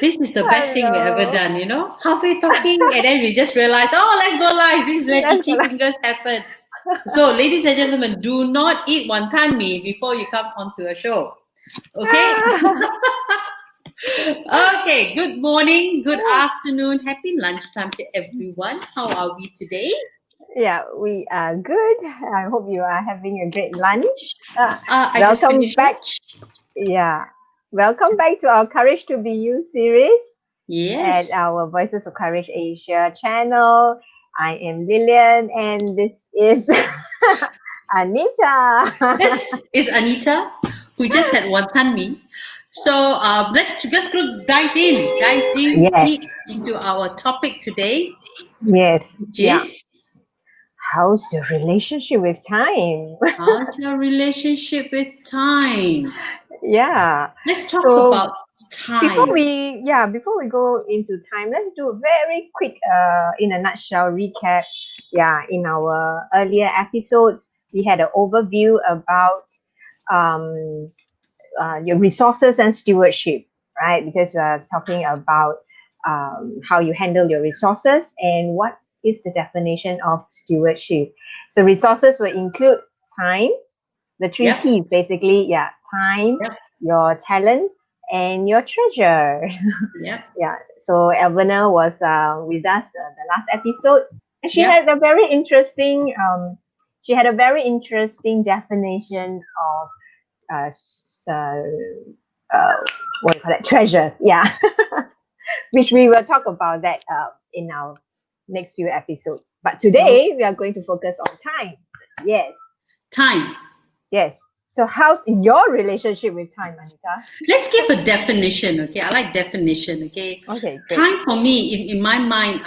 This is the best thing we ever Hello. done, halfway talking and then we just realize, oh, let's go live. This is where Let's itchy go live. fingers happen. So, ladies and gentlemen, do not eat wonton mee before you come onto a show. Okay? Okay, good morning, good afternoon, happy lunchtime to everyone. How are we today? Yeah, we are good. I hope you are having a great lunch. I just Welcome finished back. lunch. Yeah. Welcome back to our Courage to Be You series Yes. at our Voices of Courage Asia channel. I am Lillian and this is Anita. This is Anita, who just had wonton mee. So let's just go dive deep Yes. into our topic today, Yes. which Yeah. is How's your relationship with time? how's your relationship with time? Yeah. Let's talk So about time. before we go into time, let's do a very quick in a nutshell recap. Yeah, in our earlier episodes we had an overview about your resources and stewardship, right? Because we are talking about how you handle your resources and what is the definition of stewardship. So resources will include time, the three Yep. T's basically. Yeah, time, Yep. your talent, and your treasure. Yep. Yeah. So Elvina was with us the last episode, and she Yep. had a very interesting. She had a very interesting definition of what do you call it? Treasures. Yeah. Which we will talk about that in our next few episodes. But today we are going to focus on time. Yes. Time. Yes. So how's your relationship with time, Anita? Let's give a definition, okay? I like definition, okay? Okay, great. Time for me, in my mind,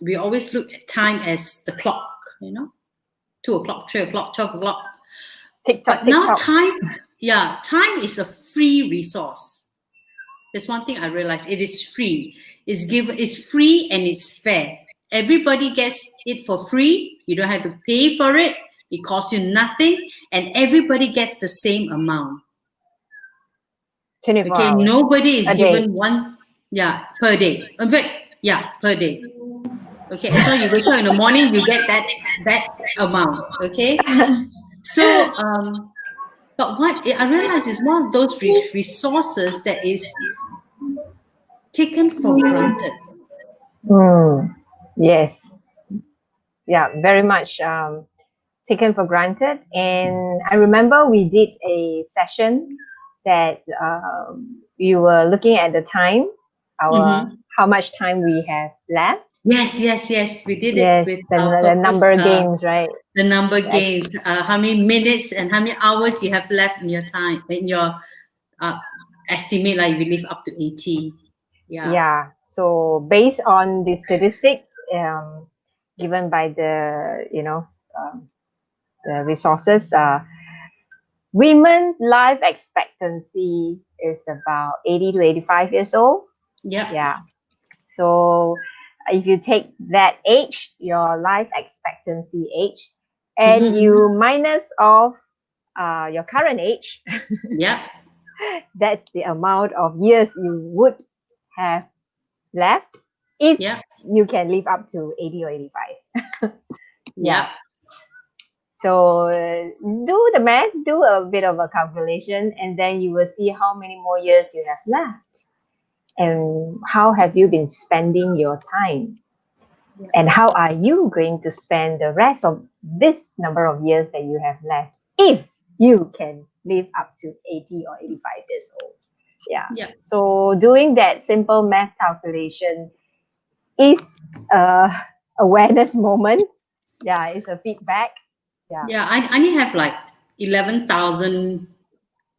we always look at time as the clock, 2 o'clock, 3 o'clock, 12 o'clock. TikTok, But now TikTok. time is a free resource. There's one thing I realized, it is free. It's free and it's fair. Everybody gets it for free. You don't have to pay for it. It costs you nothing, and everybody gets the same amount. 24 Okay, hours. nobody is A given day. one, per day. In fact, per day. Okay, as long as you wake up in the morning, you get that amount. Okay, so but what I realize is one of those resources that is taken for granted. Yes. Yeah, very much taken for granted. And I remember we did a session that you were looking at the time, how much time we have left. Yes. We did Yes, it with the number games, right? The number games. How many minutes and how many hours you have left in your time, in your estimate, like if you live up to 80. Yeah. So based on the statistics given by the the resources, women's life expectancy is about 80 to 85 years old. Yeah. So if you take that age, your life expectancy age, and you minus off your current age, that's the amount of years you would have left if you can live up to 80 or 85. Yeah. So do the math, do a bit of a calculation, and then you will see how many more years you have left. And how have you been spending your time? And how are you going to spend the rest of this number of years that you have left if you can live up to 80 or 85 years old? Yeah. So doing that simple math calculation is a awareness moment. Yeah, it's a feedback. Yeah, I only have like 11,000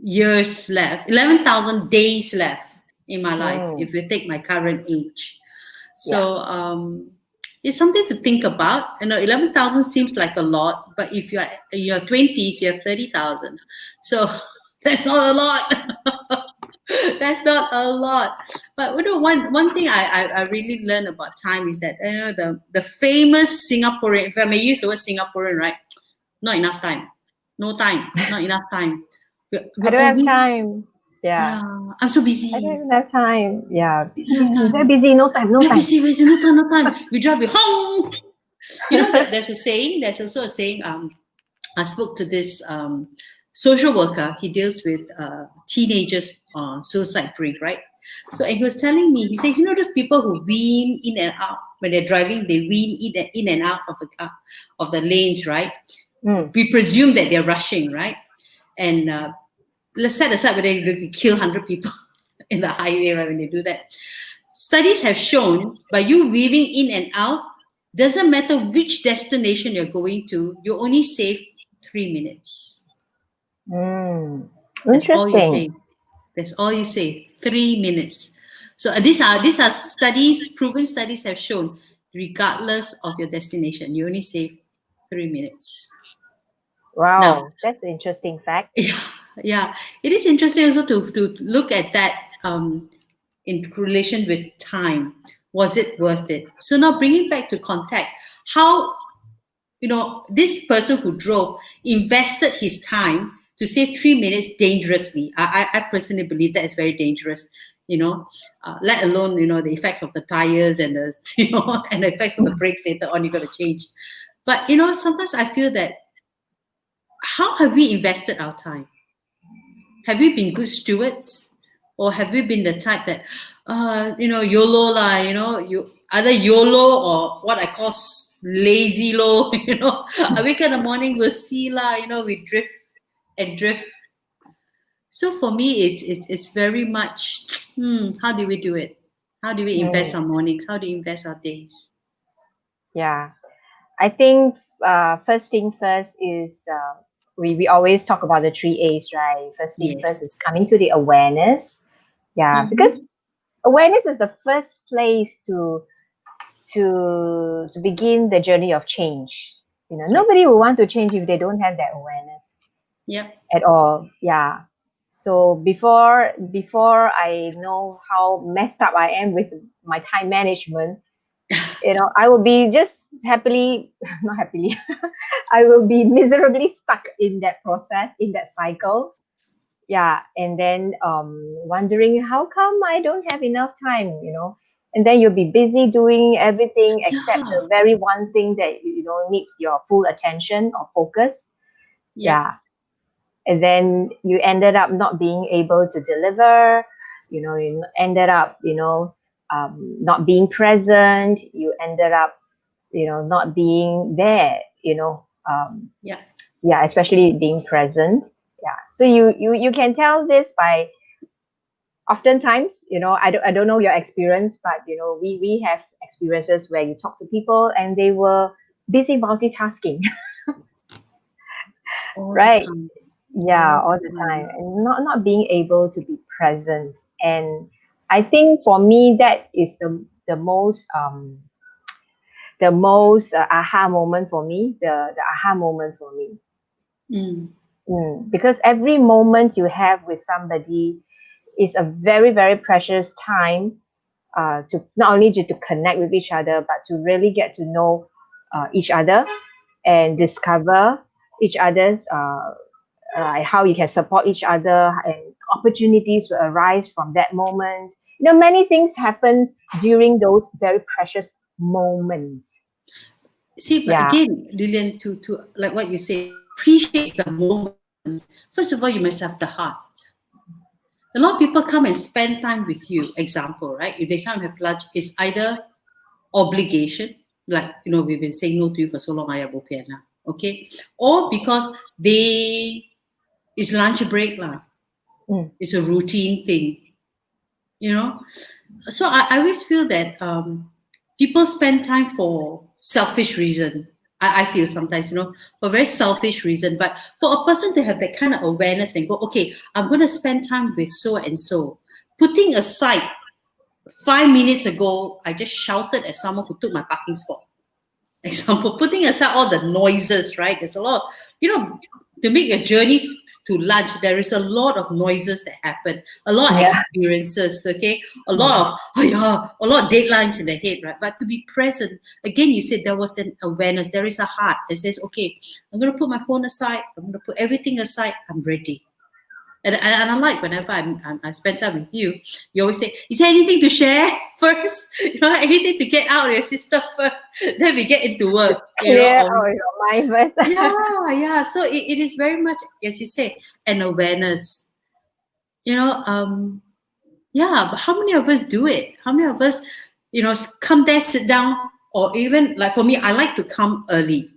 years left, 11,000 days left in my life if you take my current age. So it's something to think about. 11,000 seems like a lot, but if you're in your 20s, you have 30,000. So that's not a lot. That's not a lot. But one thing I really learned about time is that the famous Singaporean, if I may use the word Singaporean, right? Not enough time. No time. Not enough time. I don't have time. Yeah. I'm so busy. I don't have time. Yeah, busy, don't have busy, time. very busy, no time, no Very time. busy, no time. We drive you home. You know that there's a saying. There's also a saying. I spoke to this social worker. He deals with teenagers suicide rate, right? So, and he was telling me, he says, you know, those people who wean in and out when they're driving, they wean in and out of the car, of the lanes, right? We presume that they're rushing, right? And let's set aside whether they could kill 100 people in the highway, right? When they do that, studies have shown by you weaving in and out, doesn't matter which destination you're going to, you only save 3 minutes. That's all you save. That's all you save. 3 minutes. So these are studies, proven studies have shown, regardless of your destination, you only save 3 minutes. Wow, now, that's an interesting fact. Yeah, it is interesting also to look at that in relation with time. Was it worth it? So now bringing back to context, how, you know, this person who drove invested his time to save 3 minutes dangerously. I personally believe that is very dangerous, you know, let alone, you know, the effects of the tires and the, you know, and the effects of the brakes later on, you got to change. But, you know, sometimes I feel that, how have we invested our time? Have we been good stewards? Or have we been the type that, you know, YOLO lah, you know, you either YOLO or what I call lazy low, you know, I wake up in the morning, we'll see lah, you know, we drift and drift. So for me, it's very much, how do we do it? How do we invest our mornings? How do we invest our days? Yeah, I think first thing first is we always talk about the 3 A's, right? First thing first is coming to the awareness. Yeah, because awareness is the first place to begin the journey of change. You know, nobody will want to change if they don't have that awareness. At all. Yeah. So before I know how messed up I am with my time management, you know, I will be just not happily, I will be miserably stuck in that process, in that cycle. Yeah. And then wondering how come I don't have enough time, you know. And then you'll be busy doing everything except the very one thing that, you know, needs your full attention or focus. Yeah. And then you ended up not being able to deliver, you know, you ended up, you know, not being present. You ended up, you know, not being there, you know. Yeah, especially being present. Yeah. So you can tell this by, oftentimes, you know, I don't know your experience, but, you know, we have experiences where you talk to people and they were busy multitasking. Right. Yeah, all the time, and not being able to be present. And I think for me that is the most aha moment for me, the aha moment for me. Because every moment you have with somebody is a very, very precious time to not only to connect with each other, but to really get to know each other and discover each other's how you can support each other, and opportunities will arise from that moment. You know, many things happen during those very precious moments. See, but again, Lilian, to like what you say, appreciate the moment. First of all, you must have the heart. A lot of people come and spend time with you. Example, right? If they come have lunch, it's either obligation, like, you know, we've been saying no to you for so long, okay, or because it's lunch break lah. It's a routine thing, you know. So I always feel that people spend time for selfish reason. I feel sometimes, you know, for very selfish reason. But for a person to have that kind of awareness and go, okay, I'm going to spend time with so and so, putting aside 5 minutes ago, I just shouted at someone who took my parking spot. Example, putting aside all the noises, right? There's a lot, you know, to make a journey to lunch, there is a lot of noises that happen, a lot of experiences, okay? A lot of deadlines in the head, right? But to be present, again, you said there was an awareness, there is a heart that says, okay, I'm going to put my phone aside, I'm going to put everything aside, I'm ready. And I like whenever I spend time with you, you always say, "Is there anything to share first? Anything to get out of your system first? Then we get into work." Clear out your mind first. Yeah. So it is very much, as you say, an awareness. Yeah. But how many of us do it? How many of us, come there, sit down, or even like for me, I like to come early.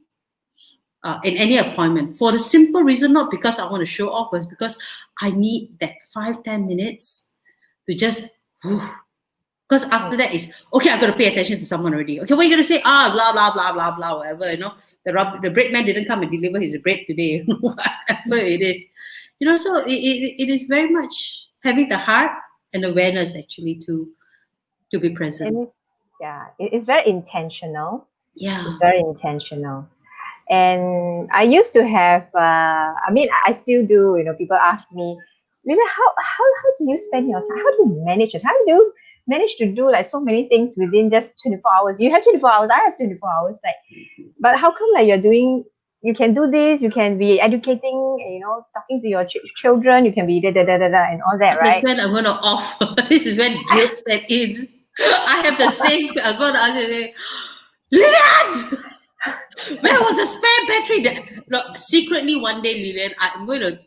In any appointment, for the simple reason, not because I want to show off, but because I need that 5-10 minutes to just, because after that is okay. I've got to pay attention to someone already. Okay, what are you going to say? Blah blah blah blah blah, whatever. The bread man didn't come and deliver his bread today. Whatever it is, So it is very much having the heart and awareness actually to be present. And it's very intentional. Yeah, it's very intentional. And I used to have, I still do, people ask me, Lila, how do you spend your time? How do you manage it? How do you manage to do like so many things within just 24 hours? You have 24 hours, I have 24 hours. But how come you can do this, you can be educating, talking to your children, you can be and all that, right? This is when I'm going to off. This is when guilt set in. I have the same, I was going to ask you, Lilian! Where was the spare battery? Look, secretly one day, Lilian, I'm going to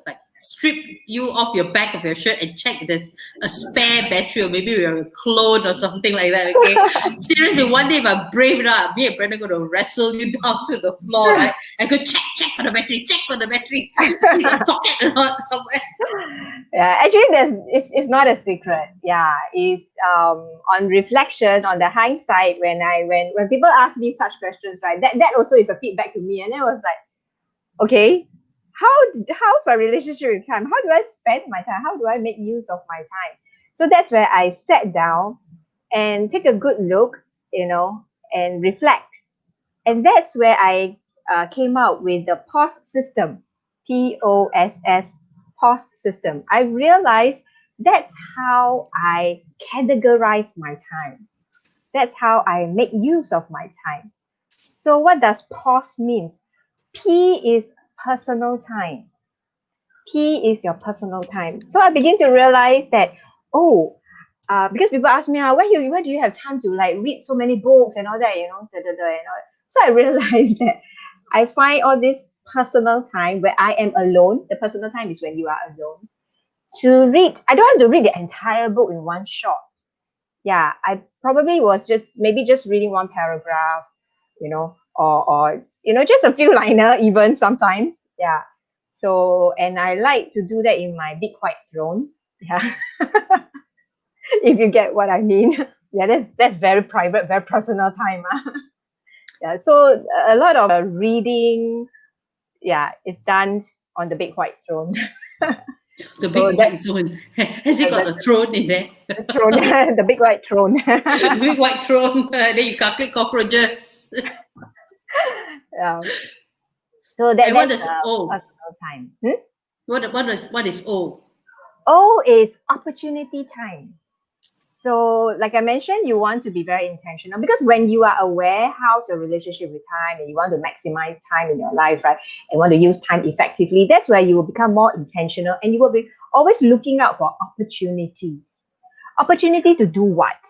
like strip you off your back of your shirt and check if there's a spare battery, or maybe you're a clone or something like that. Okay, seriously, one day if I'm brave enough, me and Brenda are going to wrestle you down to the floor, right? And go check for the battery, a socket or not somewhere. Yeah, actually, it's not a secret. Yeah, it's on reflection, on the hindsight, when people ask me such questions, right? That also is a feedback to me, and it was like, okay, how's my relationship with time? How do I spend my time? How do I make use of my time? So that's where I sat down and take a good look, and reflect, and that's where I came out with the POS system, POSS. POS system. I realized that's how I categorize my time. That's how I make use of my time. So what does POS means? P is personal time. P is your personal time. So I begin to realize that, because people ask me, where do you have time to read so many books and all that, and all. So I realized that I find all this personal time where I am alone. The personal time is when you are alone. To read, I don't have to read the entire book in one shot. Yeah, I probably was just reading one paragraph, or just a few liner even sometimes. Yeah. So, and I like to do that in my big white throne. Yeah. If you get what I mean. Yeah, that's very private, very personal time. Yeah. So a lot of reading, is done on the big white throne. The big white throne. Has it got a throne in there? The throne, the big white throne. The big white throne. Then you calculate cockroaches. So that's what is O? personal time. What is O? O is opportunity time. So, like I mentioned, you want to be very intentional, because when you are aware how's your relationship with time, and you want to maximize time in your life, right, and want to use time effectively, that's where you will become more intentional, and you will be always looking out for opportunities. Opportunity to do what?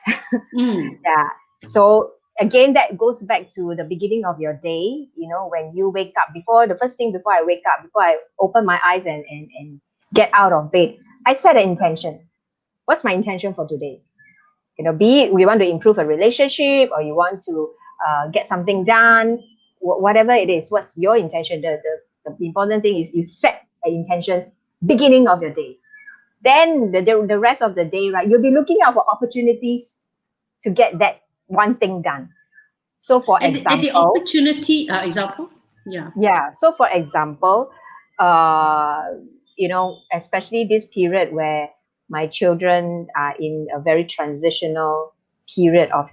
Yeah. So again, that goes back to the beginning of your day. When you wake up, the first thing before I wake up, before I open my eyes and get out of bed, I set an intention. What's my intention for today? Be it we want to improve a relationship, or you want to get something done, whatever it is. What's your intention? The important thing is you set an intention beginning of your day. Then the rest of the day, right, you'll be looking out for opportunities to get that one thing done. So for example, and the opportunity example, So for example, especially this period where my children are in a very transitional period of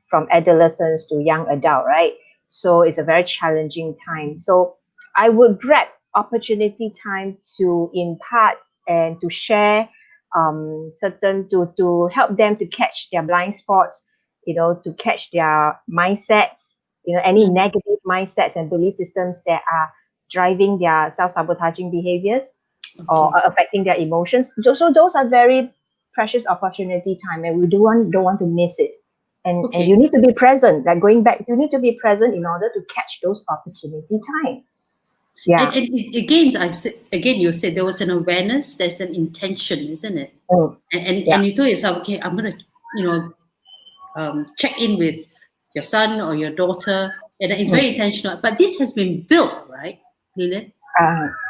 from adolescence to young adult, right? So it's a very challenging time. So I would grab opportunity time to impart and to share to help them to catch their blind spots, to catch their mindsets, any negative mindsets and belief systems that are driving their self-sabotaging behaviors. or affecting their emotions. So those are very precious opportunity time, and we don't want to miss it. And you need to be present. Like going back, you need to be present in order to catch those opportunity time. Yeah. And again, you said there was an awareness, there's an intention, isn't it? And you told yourself, okay, I'm gonna, check in with your son or your daughter, and it's very intentional. But this has been built, right, Lilian?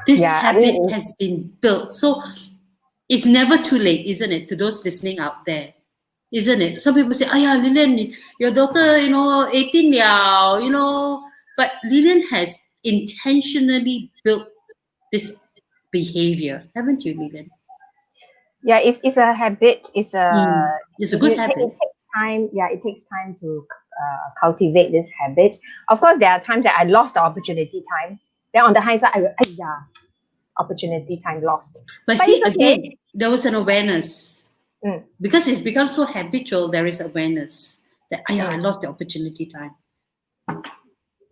This habit has been built, so it's never too late, isn't it? To those listening out there, isn't it? Some people say, "Oh yeah, Lilian, your daughter, 18 now, but Lilian has intentionally built this behavior, haven't you, Lilian? Yeah, it's a habit. It's a good habit. It takes time. Yeah, it takes time to cultivate this habit. Of course, there are times that I lost the opportunity time. Then on the hindsight, opportunity time lost. But see, again, there was an awareness. Because it's become so habitual, there is awareness that I lost the opportunity time.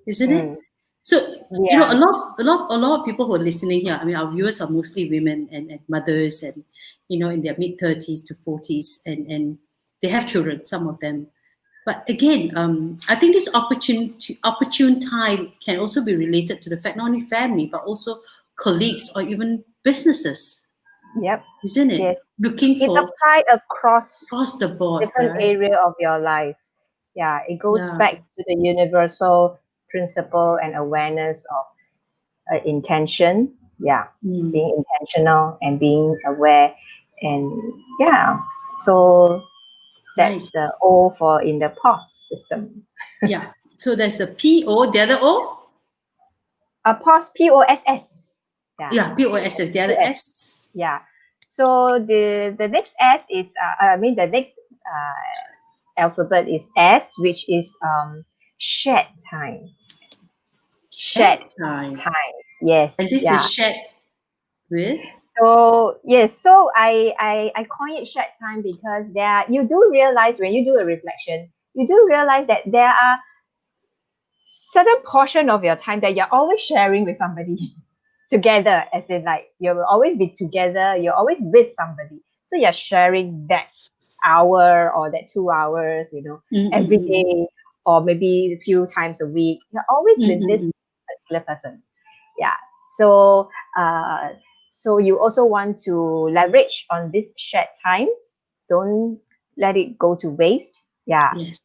Isn't it? So a lot of people who are listening here, I mean, our viewers are mostly women and mothers, and in their mid-30s to 40s, and they have children, some of them. But again, I think this opportune time can also be related to the fact not only family but also colleagues or even businesses. Yep. Isn't it? Yes. Looking for it's applied across the board, different area of your life. Yeah, it goes back to the universal principle and awareness of intention. Yeah, being intentional and being aware, and so that's the O for in the POS system. Yeah. So there's a P-O, the other O? POS, P-O-S-S. Yeah, P-O-S-S, the other S. Yeah. So the next S is the next alphabet is S, which is shared time. Shared time. Yes. And this is shared with? So yes, so I coin it shared time because you do realize when you do a reflection, you do realize that there are certain portion of your time that you're always sharing with somebody together, as in like you will always be together, you're always with somebody. So you're sharing that hour or that 2 hours, every day, or maybe a few times a week. You're always with this particular person. Yeah. So so you also want to leverage on this shared time. Don't let it go to waste. Yeah. Yes.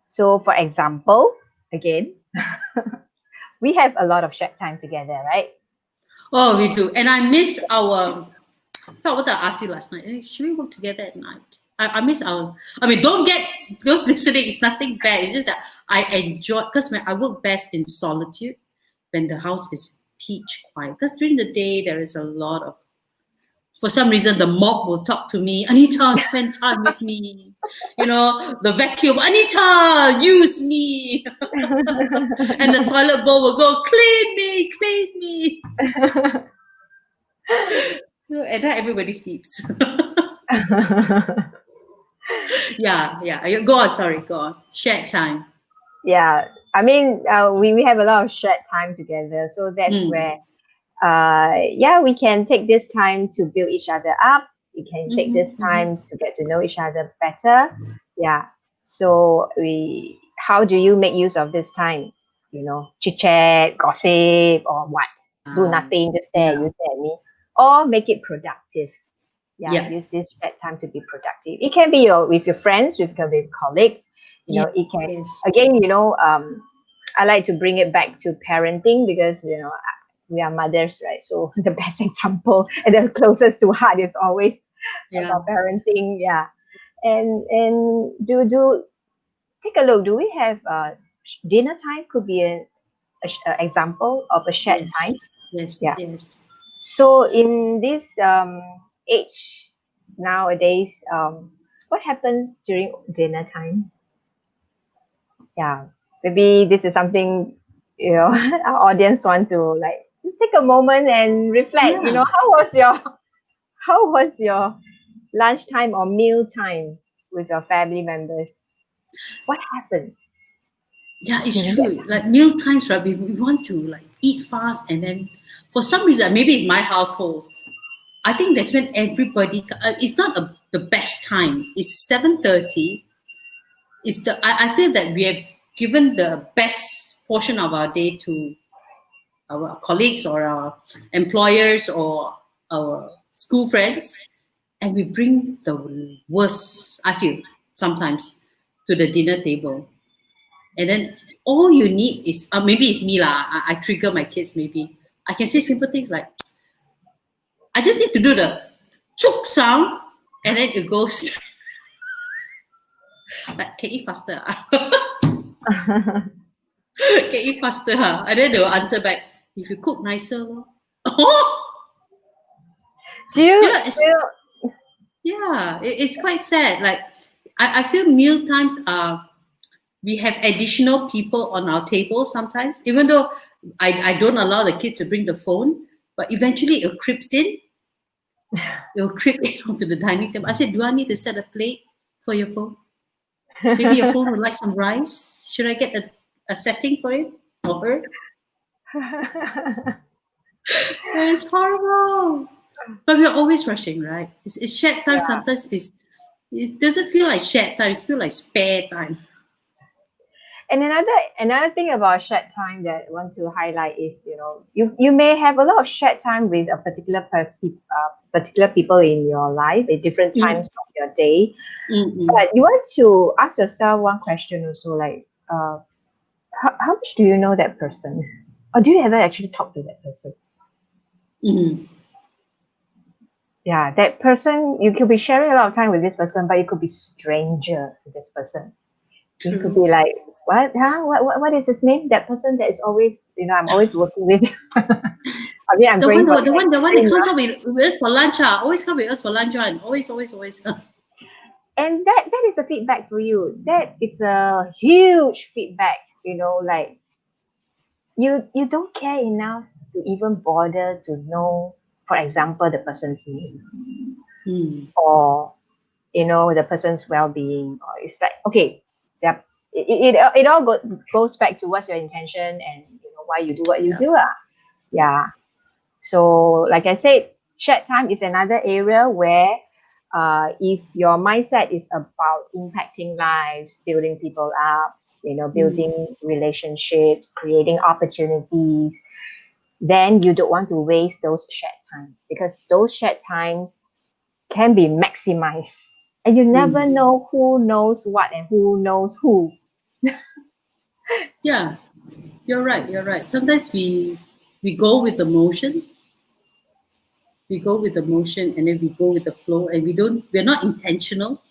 So for example, again, we have a lot of shared time together, right? Oh, we do. And I miss I thought what I asked you last night. Should we work together at night? I miss don't get those listening, it's nothing bad. It's just that I enjoy, because when I work best in solitude, when the house is pitch quiet. Because during the day, there is a lot of, for some reason, the mob will talk to me. Anita, spend time with me. The vacuum, Anita, use me. And the toilet bowl will go, clean me. And then everybody sleeps. Yeah. Go on. Shared time. Yeah. I mean, we have a lot of shared time together. So that's where, we can take this time to build each other up. We can take this time to get to know each other better. Yeah. So how do you make use of this time? Chit chat, gossip, or what? Do nothing, just stare at you, stare at me, or make it productive. Use this shared time to be productive. It can be with your friends, it can be with colleagues. It can again. I like to bring it back to parenting because we are mothers, right? So the best example and the closest to heart is always about parenting. Yeah, and do take a look. Do we have dinner time? Could be an example of a shared time. Yes. So in this age nowadays, what happens during dinner time? Yeah, maybe this is something our audience want to just take a moment and reflect. How was your lunchtime or meal time with your family members? What happened? Yeah, it's true. Like meal times, right? We want to eat fast, and then for some reason, maybe it's my household, I think that's when everybody. It's not the best time. It's 7:30. I feel that we have given the best portion of our day to our colleagues or our employers or our school friends, and we bring the worst, I feel, sometimes, to the dinner table. And then all you need is, maybe it's me lah, I trigger my kids maybe. I can say simple things like, I just need to do the chook sound, and then it goes, like, can eat faster. Can eat faster. And then they will answer back, if you cook nicer. Do you it's quite sad. Like, I feel meal times are, we have additional people on our table sometimes, even though I don't allow the kids to bring the phone, but eventually it creeps in. It'll creep in onto the dining table. I said, do I need to set a plate for your phone? Maybe your phone would like some rice. Should I get a setting for it or her? It's horrible. But we're always rushing, right? It's shared time. Sometimes it doesn't feel like shared time. It feels like spare time. And another thing about shared time that I want to highlight is, you may have a lot of shared time with a particular people in your life at different times of your day. But you want to ask yourself one question also, like, how much do you know that person? Or do you ever actually talk to that person? Yeah, that person, you could be sharing a lot of time with this person, but you could be stranger to this person. True. You could be like, what? What is his name? That person that is always, I'm always working with. I mean, I'm the going one that comes up with us for lunch. Always come with us for lunch. Always. And that is a feedback for you. That is a huge feedback. Like you don't care enough to even bother to know, for example, the person's name, or the person's well-being. Or it's like, okay, yeah. It all goes back to what's your intention and why you do what you do. Yeah. So like I said, shared time is another area where if your mindset is about impacting lives, building people up, building relationships, creating opportunities, then you don't want to waste those shared time, because those shared times can be maximized. And you never know who knows what and who knows who. Yeah, you're right. Sometimes we go with the motion. We go with the motion, and then we go with the flow, and we're not intentional,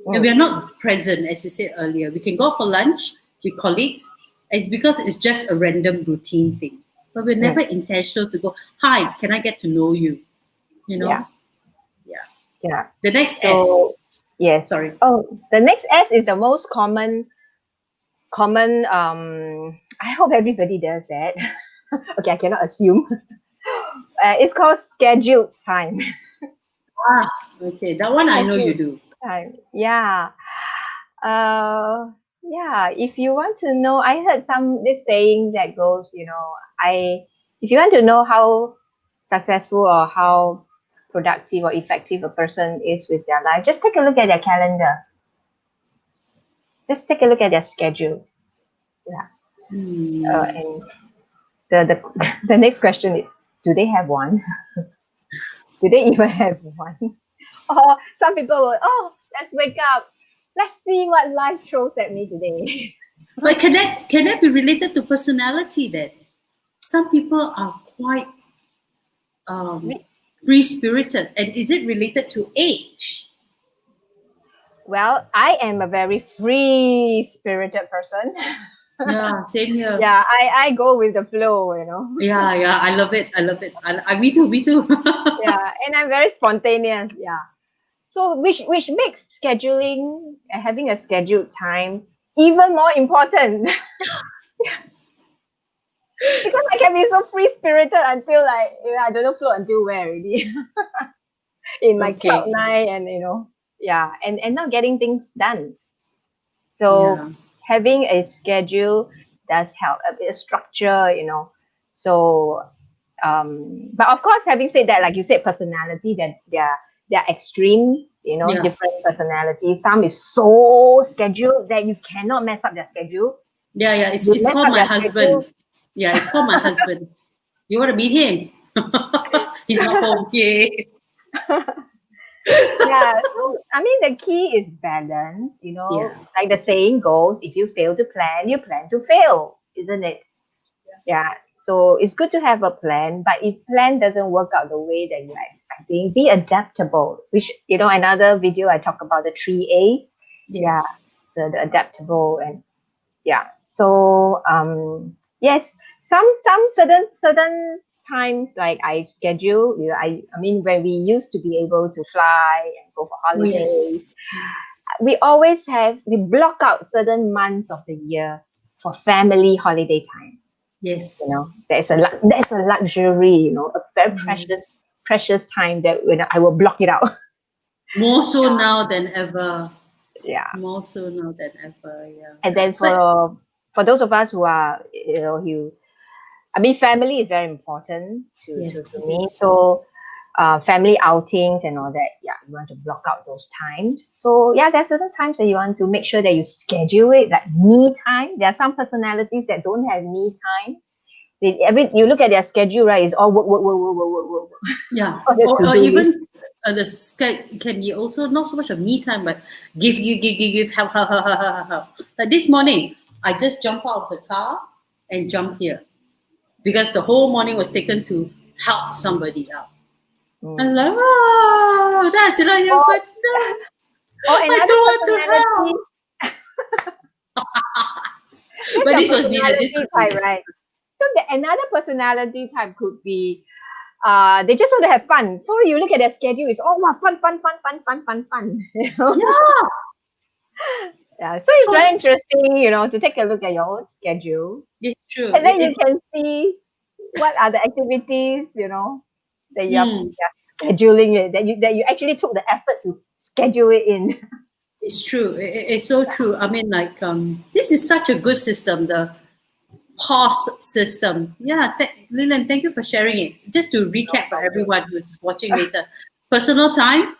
and we're not present, as you said earlier. We can go for lunch with colleagues. It's because it's just a random routine thing. But we're never intentional to go, hi, can I get to know you? Yeah. The next S. Yes. Sorry. Oh, the next S is the most common. I hope everybody does that. Okay, I cannot assume. It's called scheduled time. Okay, that one I know you do. Time. Yeah. If you want to know, I heard this saying that goes, if you want to know how successful or how productive or effective a person is with their life, just take a look at their calendar. Just take a look at their schedule. Yeah. And the next question is, do they have one? Do they even have one? Or some people will, let's wake up. Let's see what life throws at me today. But can that be related to personality then? Some people are quite free-spirited. And is it related to age? Well, I am a very free-spirited person. Yeah, same here. Yeah, I go with the flow, Yeah, I love it. Me too. Yeah, and I'm very spontaneous. Yeah. So which makes scheduling, having a scheduled time, even more important. Because I can be so free-spirited until like, I don't know, float until where already. In my cloud nine, and and not getting things done. So having a schedule does help, a bit of structure, So, but of course, having said that, like you said, personality, that they're extreme, Yeah. different personalities. Some is so scheduled that you cannot mess up their schedule. Yeah, it's You mess called up my their husband. schedule. Yeah, it's called my husband. You want to meet him? He's not home. Yeah. Yeah, so I mean, the key is balance, Yeah. like the saying goes, if you fail to plan, you plan to fail, isn't it? Yeah. So it's good to have a plan, but if plan doesn't work out the way that you're expecting, be adaptable. Which, another video I talk about the 3 A's. Yeah. Yes. So the adaptable and yeah. So yes, some certain times, like I schedule, I mean, when we used to be able to fly and go for Oh, yes. holidays, we block out certain months of the year for family holiday time. Yes. There's a luxury, a very precious time that I will block it out. More so now than ever. Yeah. More so now than ever. Yeah. And then for those of us who are, family is very important to me. Yes. So family outings and all that, yeah, you want to block out those times. So yeah, there's certain times that you want to make sure that you schedule it, like me time. There are some personalities that don't have me time. You look at their schedule, right? It's all work. Yeah. Or even the Skype can be also not so much of me time, but give, help. Like this morning, I just jumped out of the car and jumped here because the whole morning was taken to help somebody out. Hello, that's it. I don't want to help. But this was needed. This was type, right? So another personality type could be, they just want to have fun. So you look at their schedule, it's all fun. Yeah. Yeah. So it's very interesting, to take a look at your own schedule. It's true. And then you can see what are the activities, that you're scheduling it, that you actually took the effort to schedule it in. It's true. It's so true. I mean, like, this is such a good system, the pause system. Yeah, Lilian, thank you for sharing it. Just to recap for everyone who's watching later, personal time,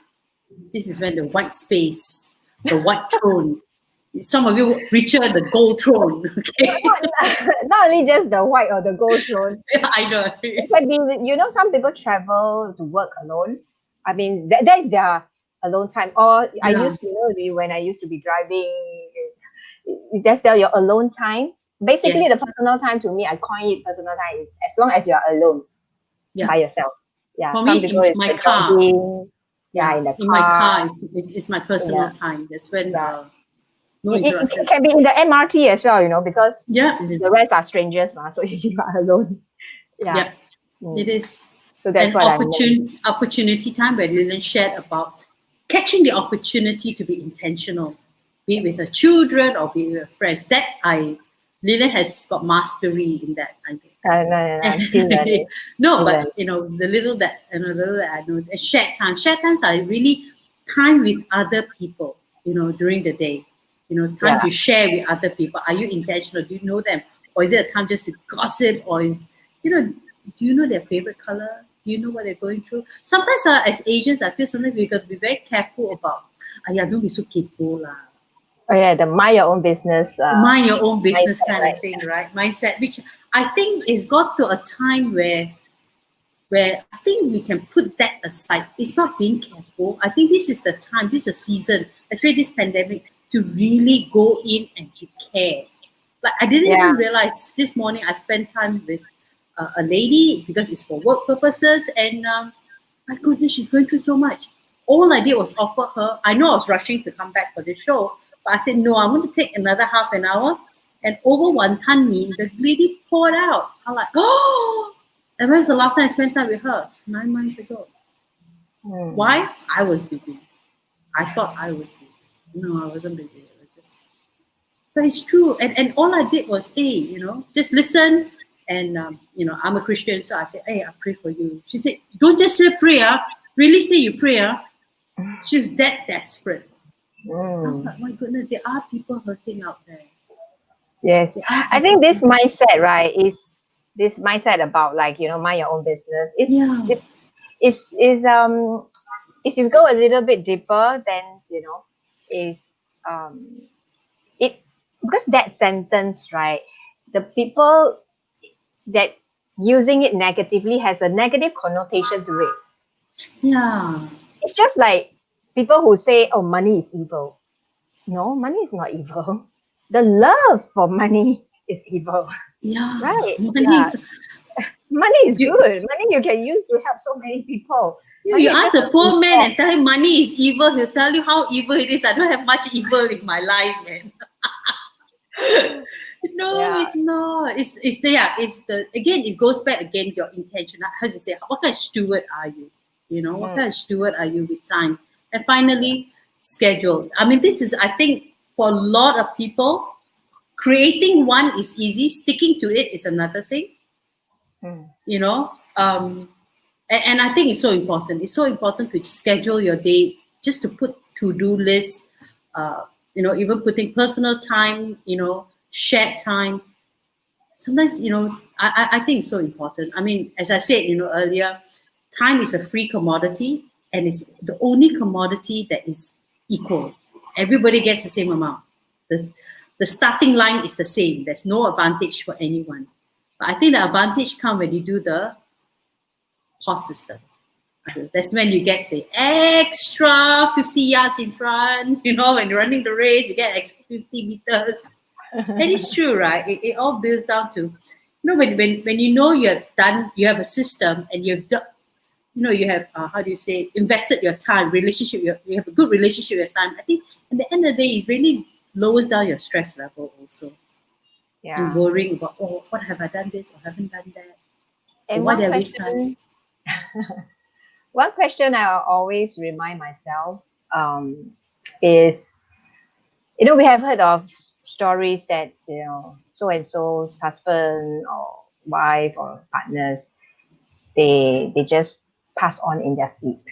this is when the white space, the white throne. Some of you richer the gold throne. Okay, not only just the white or the gold throne. Yeah, I know. It can be, some people travel to work alone. I mean, that is their alone time. Or I used to, when I used to be driving, that's your alone time. Basically, the personal time, to me, I coin it personal time, is as long as you're alone by yourself. Yeah. For some me, people in my car. Jogging, in my car is my personal time. That's when no interruption. It can be in the MRT as well, because the rest are strangers, so you are alone. Yeah. It is. So that's what opportunity time where Lilian shared about catching the opportunity to be intentional, be it with her children or be it with her friends. Lilian has got mastery in that, I think. No, I'm still learning. But the little that I know, shared time. Shared times are really time with other people, during the day. Time to share with other people. Are you intentional? Do you know them? Or is it a time just to gossip? Or do you know their favorite color? Do you know what they're going through? Sometimes as Asians, I feel sometimes we got to be very careful about, don't be so kaypoh lah. Oh yeah, the mind your own business. Mind your own business mindset, kind of thing, right? Mindset, which I think is got to a time where I think we can put that aside. It's not being careful. I think this is the time, this is the season, especially this pandemic, to really go in and to care. Like I didn't even realize this morning I spent time with a lady because it's for work purposes, and my goodness, she's going through so much. All I did was offer her. I know I was rushing to come back for the show, but I said no. I want to take another half an hour, and over wanton mee, the lady poured out. I'm like, oh. And when was the last time I spent time with her? 9 months ago. Why? I was busy. I thought I was busy. No, I wasn't busy. It was just. But it's true, and all I did was, just listen. And I'm a Christian, so I said, hey, I pray for you. She said, don't just say prayer. Really say you pray. She was that desperate. I was like, my goodness, there are people hurting out there. Yes, I think this mindset, right, is this mindset about like, mind your own business. Yeah. If you go a little bit deeper, then is it because that sentence, right? The people that using it negatively has a negative connotation to it. Yeah. It's just like people who say, "Oh, money is evil." No, money is not evil. The love for money is evil, Yeah. right? Money Yeah, is, money is you, good. Money you can use to help so many people. you Money is ask just a a poor man resource. and tell him money is evil, he'll tell you how evil it is. I don't have much evil in my life, man. No, Yeah. it's not. It's the yeah. It's the again. It goes back again. Your intention. How to say? What kind of steward are you? You know, what Mm, kind of steward are you with time? And finally, schedule. I mean, this is. I think for a lot of people, creating one is easy. Sticking to it is another thing. mm, You know, and I think it's so important. It's so important to schedule your day, just to put to-do lists. Even putting personal time. Shared time. Sometimes I think it's so important. I mean, as I said earlier, time is a free commodity, and it's the only commodity that is equal. Everybody gets the same amount. The starting line is the same. There's no advantage for anyone. But I think the advantage comes when you do the pause system. That's when you get the extra 50 yards in front. When you're running the race, you get extra 50 meters. That is true, right? It all boils down to, when you're done, you have a system, and you've done, you have, how do you say, invested your time, relationship, you have a good relationship with your time. I think at the end of the day, it really lowers down your stress level also. And yeah. worrying about, oh, what have I done this or haven't done that? Or And why did I waste time? one question I always remind myself is, we have heard of stories that, so and so's husband or wife or partners, they just pass on in their sleep.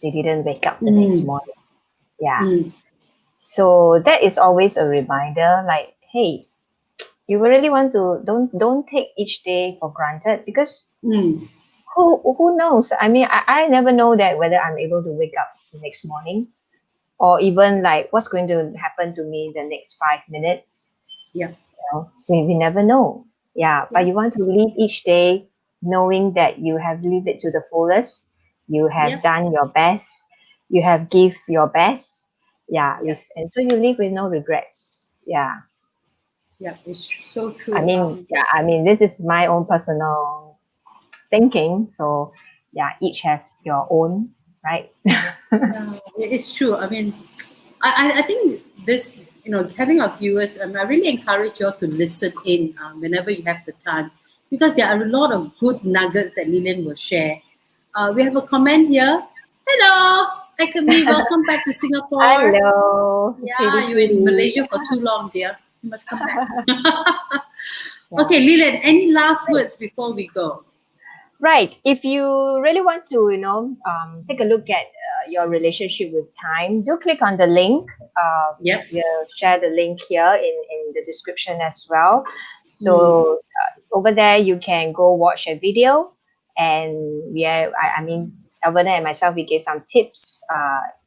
They didn't wake up the next Mm, morning. Yeah. mm, So that is always a reminder, like, hey, you really want to don't take each day for granted, because mm. who knows? I mean, I never know that whether I'm able to wake up the next morning, or even like what's going to happen to me the next 5 minutes. Yeah. We never know. Yeah, but Yeah. you want to live each day knowing that you have lived it to the fullest. You have Yeah. done your best. You have give your best. Yeah, Yeah. and so you live with no regrets. Yeah. Yeah. It's so I true. mean, yeah, I mean, this is my own personal thinking. So, yeah, each have your own, right? Yeah, it's true. I mean, I think this, having our viewers, I really encourage you all to listen in whenever you have the time, because there are a lot of good nuggets that Lillian will share. We have a comment here. Hello, Ekami, welcome back to Singapore. Hello, Yeah, pretty you're in kitty. Malaysia for too long, dear. You must come back. Yeah. Okay, Lillian, any last words before we go? Right. If you really want to, take a look at your relationship with time, do click on the link. Yep. We'll share the link here in the description as well. Mm. So over there, you can go watch a video. And I mean, Elvina and myself, we gave some tips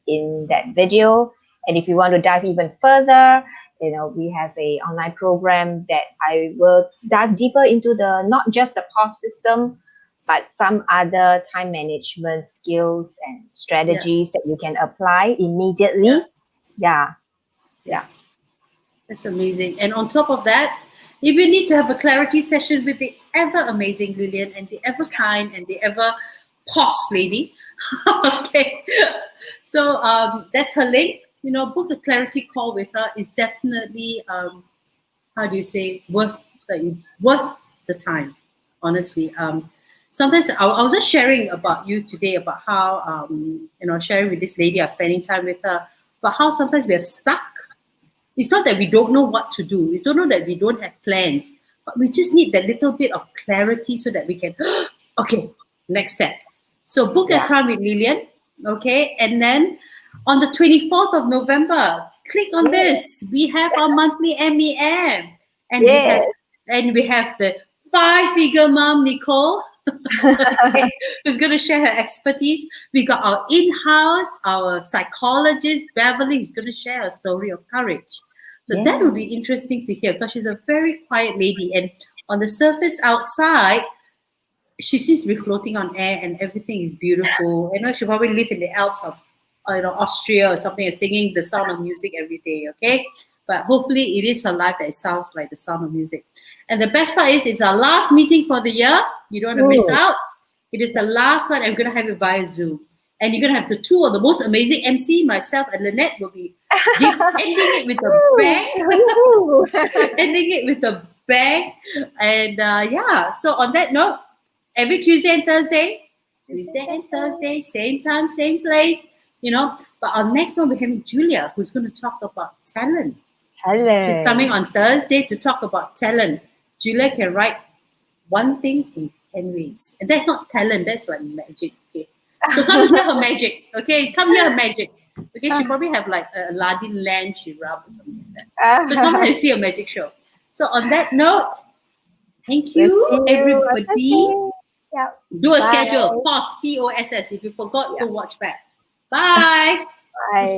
in that video. And if you want to dive even further, we have a online program that I will dive deeper into not just the pause system, but some other time management skills and Yeah. strategies that you can apply immediately. Yeah. Yeah. That's amazing. And on top of that, if you need to have a clarity session with the ever amazing Lillian and the ever kind and the ever posh lady, okay. So that's her link. Book a clarity call with her is definitely, how do you say, worth the time. Honestly, sometimes I was just sharing about you today about how sharing with this lady, I was spending time with her, but how sometimes we are stuck. It's not that we don't know what to do. It's not that we don't have plans, but we just need that little bit of clarity so that we can, okay, next step. So book a Yeah. time with Lillian, okay? And then on the 24th of November, click on Yes. this. We have our monthly MEM. And Yes. we have the 5-figure mom, Nicole, who's going to share her expertise. We got our in-house, our psychologist, Beverly, who's going to share a story of courage. So that will be interesting to hear because she's a very quiet lady. And on the surface outside, she seems to be floating on air and everything is beautiful. She probably live in the Alps of Austria or something and singing the sound of music every day, okay? But hopefully it is her life that it sounds like the sound of music. And the best part is it's our last meeting for the year. You don't want to miss out. It is the last one. I'm going to have it via Zoom. And you're going to have the two of the most amazing MC, myself and Lynette, will be ending it with a bang. Ending it with a bang. And so on that note, every Tuesday and Thursday, same time, same place, But our next one, we're having Julia, who's going to talk about talent. She's coming on Thursday to talk about talent. Julia can write one thing in 10 ways. And that's not talent, that's like magic. Okay? So come hear her magic. Okay, come hear her magic. Okay, she probably have like a Aladdin lamp she rub or something like that. So come and see a magic show. So on that note, thank you, everybody. Do a schedule. Pause. POSS. If you forgot, go watch back. Bye. Bye.